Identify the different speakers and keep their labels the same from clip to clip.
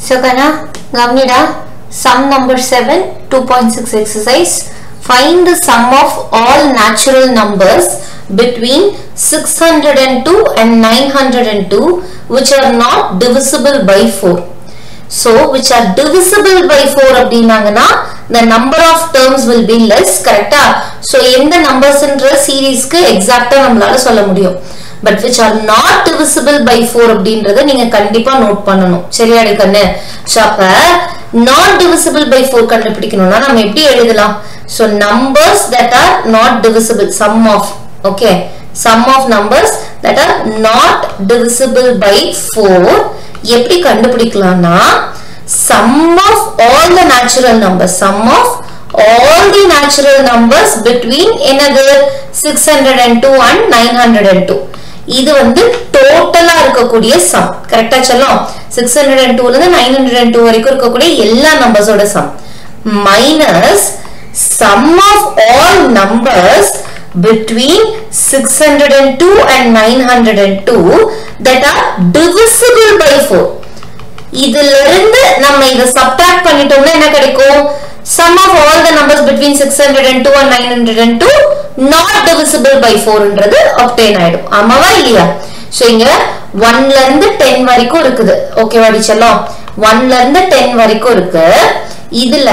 Speaker 1: So Kana, Gamnida, sum number 7, 2.6 exercise. Find the sum of all natural numbers between 602 and 902 which are not divisible by 4. So, which are divisible by 4 abdinangana, the number of terms will be less, correct? So, எந்த numbers என்ற சீரிஸ்க்கு எக்ஸாக்ட்டா நம்மளால சொல்ல முடியும். But which are not divisible by 4 அப்படின்றத நீங்க கண்டிப்பா note பண்ணணும். சரியாடி கண்ணு? So, அப்ப not divisible by 4 கண்டுபிடிக்கணும்னா நம்ம எப்படி எழுதலாம்? So, numbers that are not divisible, sum of, okay, sum of numbers that are not divisible by 4 எப்படி கண்டுபிடிக்கலாம்னா sum of all the natural numbers, sum of all the natural numbers between என்னது 602 and 902. இது வந்து டோட்டலா இருக்கக்கூடிய sum, கரெக்ட்டா சொல்லும். 602 ல இருந்து 902 வரைக்கும் இருக்கக்கூடிய எல்லா நம்பர்ஸோட sum minus sum of all numbers between 602 and 902 that are divisible by 4. இதிலிருந்து நம்ம இத சப்ட்ராக்ட் பண்ணிட்டோம்னா என்ன கிடைக்கும்? Sum of all the numbers between 602 and 902 not divisible by 4 ன்றது obtain ஆயிடும். ஆமாவா இல்லையா? சோ இங்க 1 ல இருந்து 10 வரைக்கும் இருக்குது. ஓகேவாடி செல்லம்? 1 ல இருந்து 10 வரைக்கும் இருக்கு. இதுல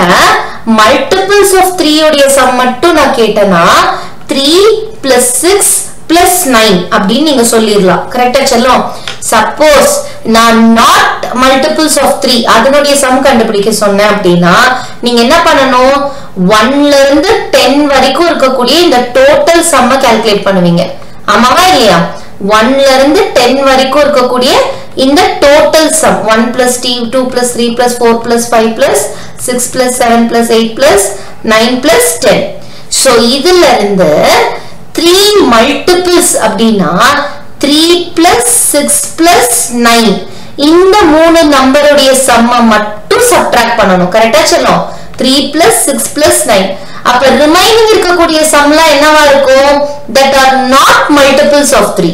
Speaker 1: multiples of 3 உடைய sum மட்டும் நான் கேட்டனா 3 plus 6 plus 9 அப்படின்னு நீங்க சொல்லிரலாம். கரெக்ட்டா செல்லம்? சப்போஸ் நான் not multiples of 3 அதனுடைய sum கண்டுபிடிக்க சொன்னேன் அப்படினா நீங்க என்ன பண்ணணும்? 1 ல இருந்து 10 வரைக்கும் இருக்கக்கூடிய இந்த டோட்டல் sum கால்குலேட் பண்ணுவீங்க. ஆமாவா இல்லையா? 1 ல இருந்து 10 வரைக்கும் இருக்கக்கூடிய இந்த total sum 1 plus 2 plus 3 plus 4 plus 5 plus 6 plus 7 plus 8 plus 9 plus 10. So இதுல இருந்து 3 multiples அப்படினா 3 plus 6 plus 9 இந்த மூணு நம்பருடைய sum மட்டும் சப்ட்ராக்ட் பண்ணனும். கரெக்ட்டா சொல்லும்? 3 plus 6 plus 9. அப்ப ரிமைனிங் இருக்கக்கூடிய sumலாம் என்னவா இருக்கும்? That are not multiples of 3.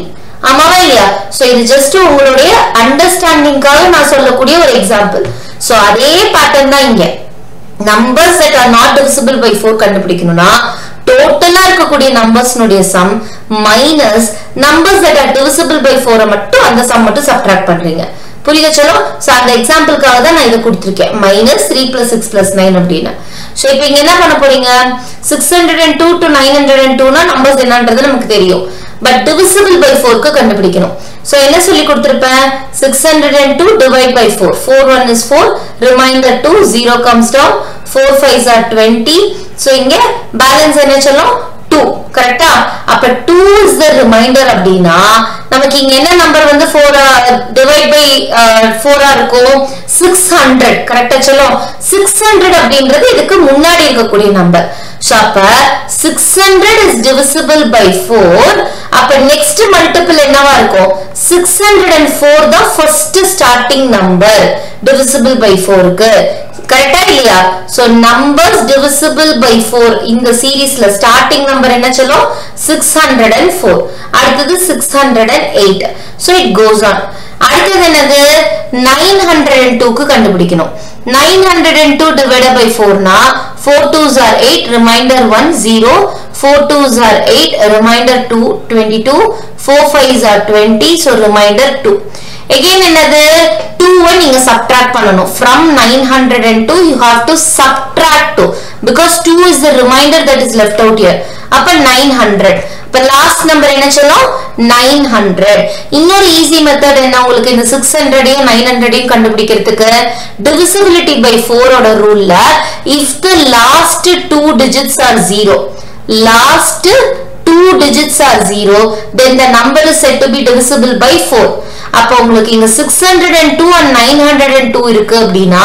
Speaker 1: ஆமாவா இல்லையா? சோ இது ஜஸ்ட் உங்களுடைய அண்டர்ஸ்டாண்டிங்காக நான் சொல்லக்கூடிய ஒரு எக்ஸாம்பிள். சோ அதே பேட்டர்ன் தான் இங்க. numbers that are not divisible by 4 கண்டுபிடிக்கணும்னா டோட்டலா இருக்கக்கூடிய நம்பர்ஸ்னுடைய sum minus numbers that are divisible by 4 மட்டும் அந்த sum மட்டும் சப்ட்ராக்ட் பண்றீங்க. புரியுதா சொல்லும்? சோ அந்த எக்ஸாம்பிளுக்காக தான் நான் இத கொடுத்திருக்கேன். minus 3 plus 6 plus 9 அப்படினா. சோ இப்போ இங்க என்ன பண்ண போறீங்க? 602 to 902 னா நம்பர்ஸ் என்னன்றது நமக்கு தெரியும். பட் divisible by 4 க்கு கண்டுபிடிக்கணும். சோ என்ன சொல்லி கொடுத்திருப்பேன்? 602 divide by 4. 4 1 is 4, remainder 2, 0 comes down, 4 5s are 20. So இங்க பேலன்ஸ் என்ன சொல்லும்? 2. கரெக்ட்டா? அப்ப 2 is the remainder அப்படினா நமக்கு இங்க என்ன நம்பர் வந்து 4 divide by 4 இருக்கும்? 600. கரெக்ட்டா சொல்லும்? 600 அப்படின்றது இதுக்கு முன்னாடி இருக்கக்கூடிய நம்பர். சோ அப்ப 600 is divisible by 4. அப்ப next multiple என்னவா இருக்கும்? 604 தான் first starting number divisible by 4 க்கு. கரெக்ட்டா இல்லையா? சோ numbers divisible by 4 இந்த சீரிஸ்ல ஸ்டார்டிங் நம்பர் என்ன சொல்லும்? 604. அடுத்தது 608. So it goes on. அடுத்தது என்னது? 902 க்கு கண்டுபிடிக்கணும். 902 divided by 4 னா 4 2s are 8, remainder 1 0, 4 2s are 8, remainder 2 22, 4 5s are 20, so remainder 2. Again என்னது? 2 நீங்க subtract பண்ணனும். From 902 you have to subtract 2 because 2 is the remainder that is left out here. அப்ப 900. அப்ப last number என்ன சொல்லும்? 900. இன்னொரு ஈஸி மெத்தட் என்ன உங்களுக்கு? இந்த 600 900 கண்டுபிடிக்கிறதுக்கு divisibility by 4 ஓட ரூல்ல if the last 2 digits are 0, last 2 digits are 0, then the number is said to be divisible by 4. அப்ப உங்களுக்கு இங்க 602 and 902 இருக்கு அப்படினா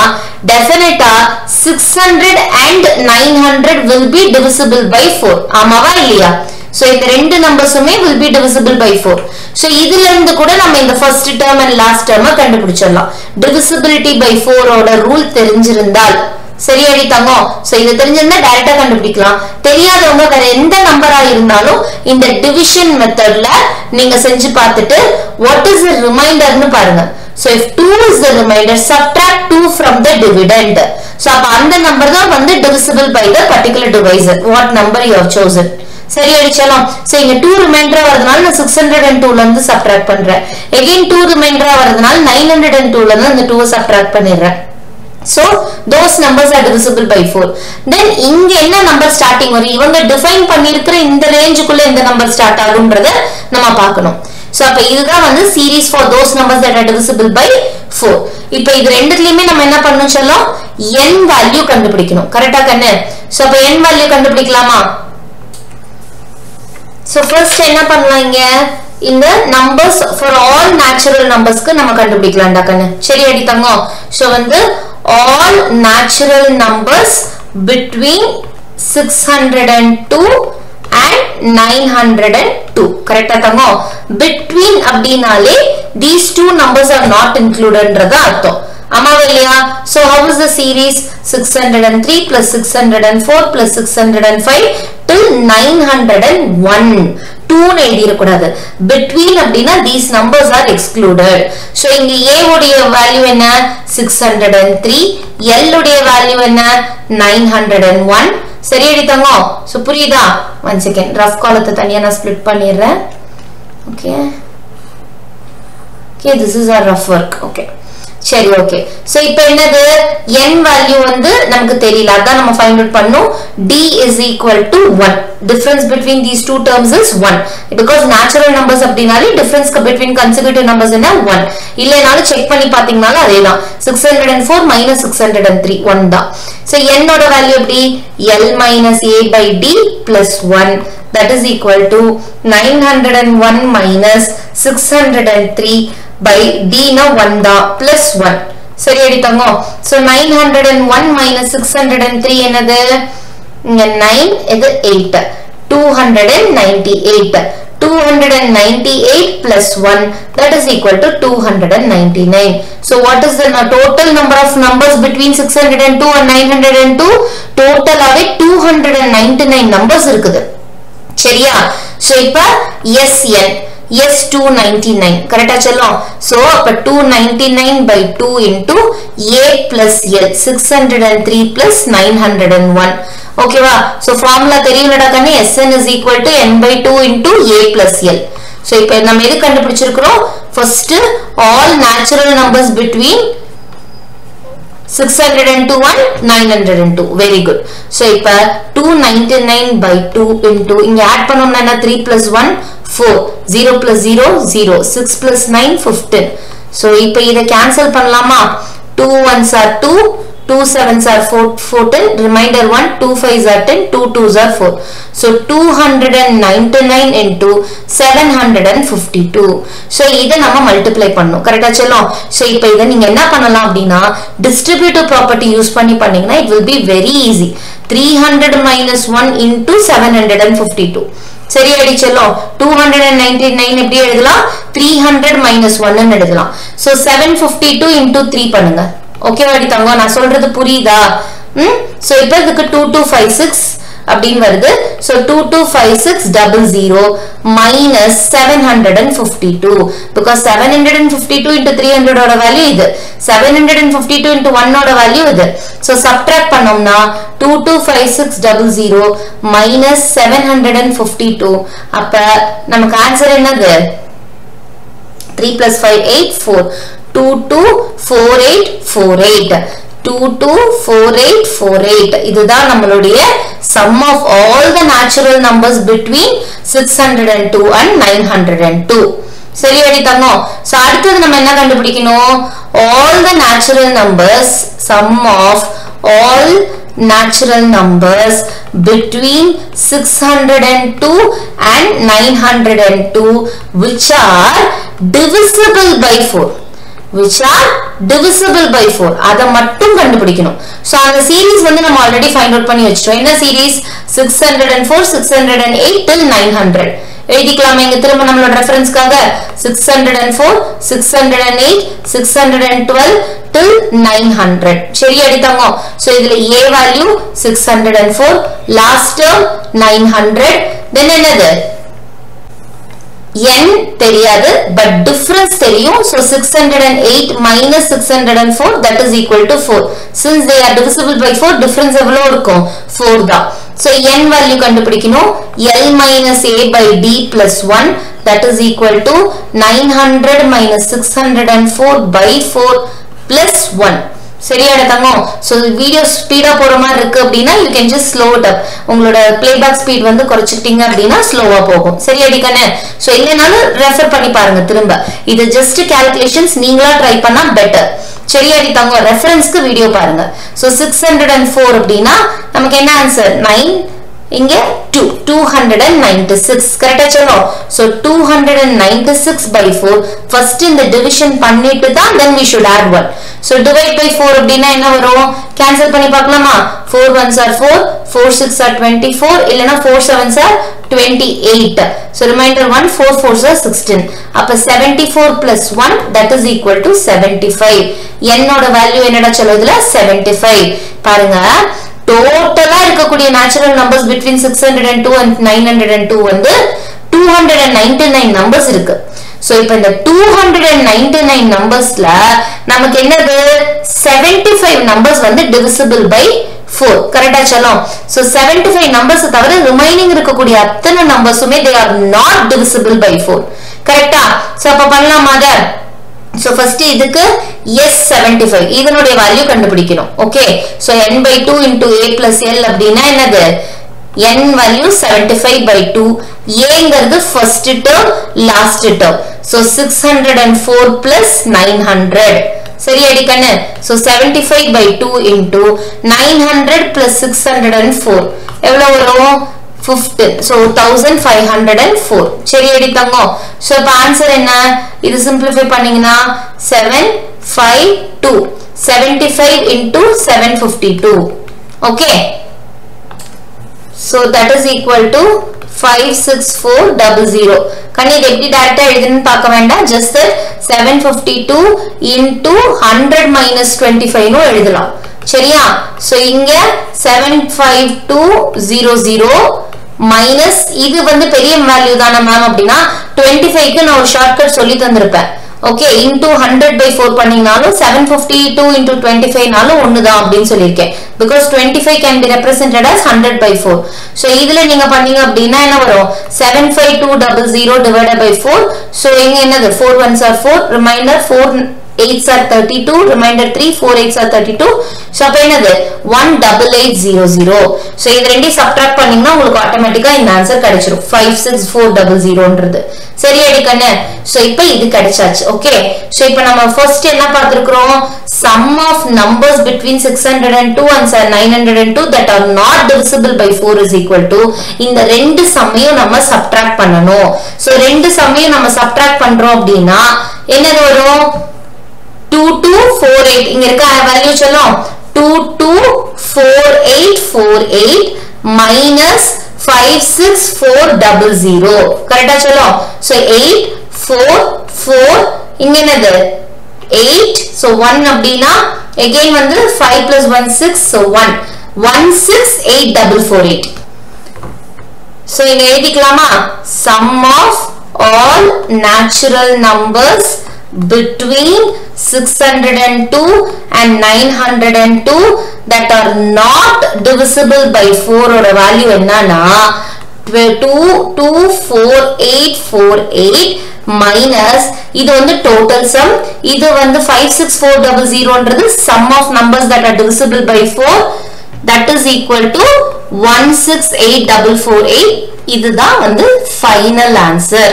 Speaker 1: டெஃபினட்டா 600 and 900 will be divisible by 4. ஆமாவா இல்லையா? சோ இந்த ரெண்டு நம்பர்ஸுமே will be divisible by 4. So இதில இருந்து கூட நம்ம இந்த first term and last term கண்டுபிடிச்சிடலாம். divisibility by 4 ஓட ரூல் தெரிஞ்சிருந்தால் சரியாடி தங்கம். சோ இத தெரிஞ்சிருந்தா டைரக்டா கண்டுபிடிக்கலாம். தெரியாதவங்க வேற எந்த நம்பரா இருந்தாலும் இந்த டிவிஷன் மெத்தட்ல நீங்க செஞ்சு பார்த்துட்டு what is the remainder னு பாருங்க. So if 2 is the remainder, subtract 2 from the dividend. So அப்ப அந்த நம்பர் தான் வந்து divisible by the particular divisor. What number you have chosen. சரி அடிச்சலாம். So இங்க 2 ரிமைண்டரா வரதுனால நான் 602 ல இருந்து சப்ட்ராக்ட் பண்றேன். again 2 ரிமைண்டரா வரதுனால 902 ல இருந்து அந்த 2 சப்ட்ராக்ட் பண்ணிடுறேன். So those numbers are divisible by 4. Then இங்க என்ன நம்பர் ஸ்டார்டிங் வரும்? இவங்க டிஃபைன் பண்ணிருக்கிற இந்த ரேஞ்சுக்குள்ள இந்த நம்பர் ஸ்டார்ட் ஆகும்ன்றத நம்ம பார்க்கணும். So அப்ப இதுதான் வந்து series for those numbers that are divisible by 4. இப்போ இது ரெண்டுலயுமே நம்ம என்ன பண்ணனும் சொல்லும்? n வேல்யூ கண்டுபிடிக்கணும். கரெக்ட்டா கண்ணு? So அப்ப n வேல்யூ கண்டுபிடிக்கலாமா? So first என்ன பண்ணலாம் இங்க? இந்த numbers for all natural numbersக்கு நம்ம கண்டுபிடிக்கலாம்டா கண்ணு. சரி அடி தங்கம். So வந்து all natural numbers between 602 and 902. Correct Thangam? Between அப்படினாலே these two numbers are not included ன்றத அர்த்தம். ஆமாவா இல்லையா? So how is the series? 603 plus 604 plus 605 till 901. 2 னு எழுதிர கூடாது. Between அப்படினா these numbers are excluded. So இங்க a உடைய வேல்யூ என்ன? 603. l உடைய வேல்யூ என்ன? 901. சரி அடித்தங்க. So புரியுதா? one second rough column தனியா நான் ஸ்ப்ளிட் பண்ணிடுறேன். Okay, this is our rough work. Okay, சரி ஓகே. சோ இப்போ என்னது? n வேல்யூ வந்து நமக்கு தெரியல. அத நம்ம ஃபைண்ட் அவுட் பண்ணனும். d is equal to 1. Difference between these two terms is 1. Because natural numbers அப்படினாலே difference between consecutive numbers என்ன? 1. இல்லனாலும் செக் பண்ணி பாத்தீங்கனால அதேதான். 604 minus 603 1 தான். சோ n ஓட வேல்யூ எப்படி? l minus a by d plus 1. That is equal to 901 minus 603 by d na 1 da plus 1. சரி அடித்தங்க. So 901 minus 603 என்னது? இங்க 9 இது 8. 298. 298 plus 1, that is equal to 299. So what is the total number of numbers between 602 and 902? Total ஆவே 299 numbers இருக்குது. சரியா? So இப்ப SN S299 கரெக்ட்டா சொல்லும். So அப்ப 299 by 2 into A plus L 603 plus 901. ஓகேவா? So formula தெரியும்லடா கண்ணே. SN is equal to n by 2 into A plus L. So இப்ப நம்ம எது கண்டுபிடிச்சிருக்கிறோம்? First all natural numbers between 602 and 902. Very good. So இப்ப 299 by 2 into இங்க add பண்ணோம்னா என்ன? 3 plus 1 4, 0 plus 0 0, 6 plus 9 15. So இப்ப இத கேன்சல் பண்ணலாமா? 2 1s are 2, 2 7s are 14, remainder 1, 2 5s are 10, 2 2s are 4. So 299 into 752. So இத நம்ம மல்டிப்ளை பண்ணனும். கரெக்ட்டா சொல்லும். So இப்போ இத நீங்க என்ன பண்ணலாம் அப்படினா distributive property யூஸ் பண்ணி பண்ணீங்கனா it will be very easy. 300 minus 1 into 752. சரி அடி செல்லும். 299 எப்படி எழுதலாம்? 300 minus 1 ன்னு எழுதலாம். So 752 into 3 பண்ணுங்க. ஓகேவா அடி தங்கம்? நான் சொல்றது புரியுதா? So இப்போ இதுக்கு 2256 அப்படினு வருது. So 225600 minus 752 because 752 into 300 ஓட வேல்யூ இது. 752 into 1 ஓட வேல்யூ இது. So subtract பண்ணோம்னா 225600 minus 752. அப்ப நமக்கு ஆன்சர் என்னது? 3 plus 5 8 4. 224848. 224848. இதுதான் நம்மளுடைய sum of all the natural numbers between 602 and 902. சரி அடி தங்கம். சோ அடுத்து நம்ம என்ன கண்டுபிடிக்கணும்? all the natural numbers, sum of all natural numbers between 602 and 902 which are divisible by 4. which are divisible by 4. அத மட்டும் கண்டுபிடிக்கணும். சோ அந்த சீரிஸ் வந்து நம்ம ஆல்ரெடி ஃபைண்ட் அவுட் பண்ணி வச்சிட்டோம். என்ன சீரிஸ்? 604 608 till 900. எழுதிக்கலாமா இங்க திரும்ப நம்மளோட ரெஃபரன்ஸ்க்காக? 604 608 612 till 900. சரி அடித்தங்க. சோ இதுல A value 604, last term 900, then என்னது? n தெரியாது but difference தெரியும். So 608 minus 604 that is equal to 4. Since they are divisible by 4, difference எவ்வளவு இருக்கும்? 4 தான். So n value கண்டுபிடிக்கணும். L minus a by d plus 1 that is equal to 900 minus 604 by 4 plus 1. சரியாடா தங்கம். So video ஸ்பீடா போற மாதிரி இருக்கு அப்படினா you can just slow it up. உங்களோட playback speed வந்து குறைச்சிட்டீங்க அப்படினா ஸ்லோவா போகும். சரியாடி கண்ணே. சோ இல்லனாலும் ரெஃபர் பண்ணி பாருங்க திரும்ப. இது just calculations நீங்களா ட்ரை பண்ணா better. சரியாடி தங்கம். ரெஃபரன்ஸ்க்கு வீடியோ பாருங்க. சோ 604 அப்படினா நமக்கு என்ன ஆன்சர்? 9 இங்க 296 கரெக்ட்டா சொல்றோம். சோ 296 by 4 first இந்த division பண்ணிட்டு தான் then we should add 1. so divide by 4 அப்படினா என்ன வரும்? கேன்சல் பண்ணி பார்க்கலாமா? 4 1s are 4, 4 6 are 24, இல்லனா 4 7s are 28. so remainder 1, 4 4s are 16. அப்ப 74 plus 1 that is equal to 75. n ஓட வேல்யூ என்னடா சொல்லுதுல? 75. பாருங்க டோட்டலா இருக்கக்கூடிய நேச்சுரல் நம்பர்ஸ் between 602 and 902 வந்து 299 நம்பர்ஸ் இருக்கு. சோ இப்போ இந்த 299 நம்பர்ஸ்ல நமக்கு என்னது? 75 நம்பர்ஸ் வந்து divisible by 4. கரெக்ட்டா சொல்றோம். சோ 75 நம்பர்ஸ் தவிர ரிமைனிங் இருக்கக்கூடிய அத்தனை நம்பர்ஸுமே they are not divisible by 4. கரெக்ட்டா? சோ அப்ப பண்ணலாமா அத? So first இதுக்கு S75 இதனுடைய வேல்யூ கண்டுபிடிக்கணும். Okay. So n by 2 into a plus l அப்படினா என்னது? n value 75 by 2. a ங்கிறது first term last term. So 604 plus 900. சரியாடி கண்ணு. So 75 by 2 into 900 plus 604 எவ்வளவு வரும்? 15. so 1504. சரியாடி தங்கம். சோ அப்ப ஆன்சர் என்ன? இது சிம்பிளிஃபை பண்ணீங்கனா 752. 75 into 752. okay. so that is equal to 56400. கண்ணி இது எப்படி டைரக்டா எழுதுன்னு பார்க்க வேண்டாம். just 752 into 100 minus 25 னு எழுதலாம். சரியா? சோ இங்க 75200 minus இது வந்து பெரிய வேல்யூ தான மேம் அப்படினா 25 க்கு நான் ஒரு ஷார்ட்கட் சொல்லி தந்திருப்பேன். ஓகே. into 100 by 4 பண்ணீங்கனாலும் 752 into 25 நாலும் ஒண்ணுதான் அப்படினு சொல்லிருக்கேன். because 25 can be represented as 100 by 4. so இதுல நீங்க பண்ணீங்க அப்படினா என்ன வரும்? 75200 divided by 4. so இங்க என்னது? 4 1s are 4, remainder 4 8s are 32, remainder 3, 4 8s are 32. so அப்ப என்னது? 18800. so இது ரெண்டையும் சப்ட்ராக்ட் பண்ணீங்கன்னா உங்களுக்கு ஆட்டோமேட்டிக்கா இந்த ஆன்சர் கிடைச்சிரும். 56400ன்றது. சரியாடி கண்ணே. so இப்போ இது கிடைச்சாச்சு. ஓகே. so இப்போ நம்ம ஃபர்ஸ்ட் என்ன பார்த்திருக்கோம்? sum of numbers between 602 and 902 that are not divisible by 4 is equal to இந்த ரெண்டு சம்மையும் நம்ம சப்ட்ராக்ட் பண்ணனும். so ரெண்டு சம்மையும் நம்ம சப்ட்ராக்ட் பண்றோம் அப்படினா என்னது வரும்? 2248. இங்க இருக்க வேல்யூ சொல்லும். 224848 minus 56400. கரெக்ட்டா சொல்லும். so 844 இங்க என்னது? 8. so 1 அப்படினா again வந்து 5 plus 1 6. so 1 16848. so இங்க எழுதிக்கலாமா? sum of all natural numbers between 602 and 902 that are not divisible by 4 ஓட வேல்யூ என்னன்னா 24848 minus இது வந்து total sum. இது வந்து 56400ன்றது sum of numbers that are divisible by 4 that is equal to 16848. இதுதான் வந்து final answer.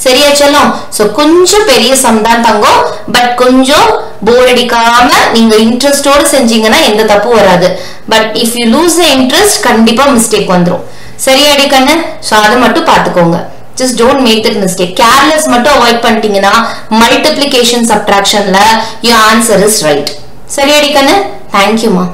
Speaker 1: சரியா சொல்லும். சோ கொஞ்சம் பெரிய சம் தான் தங்கம். பட் கொஞ்சம் போர் அடிக்காம நீங்க இன்ட்ரஸ்டோட செஞ்சீங்கன்னா எந்த தப்பு வராது. But if you lose the interest கண்டிப்பா மிஸ்டேக் வந்துரும். சரியாடி கண்ணு. சோ அதை மட்டும் பாத்துக்கோங்க. just don't make that mistake. careless மட்டும் அவாய்ட் பண்ணிட்டீங்கன்னா multiplication subtractionல your answer is right. சரியாடி கண்ணு. thank you ma.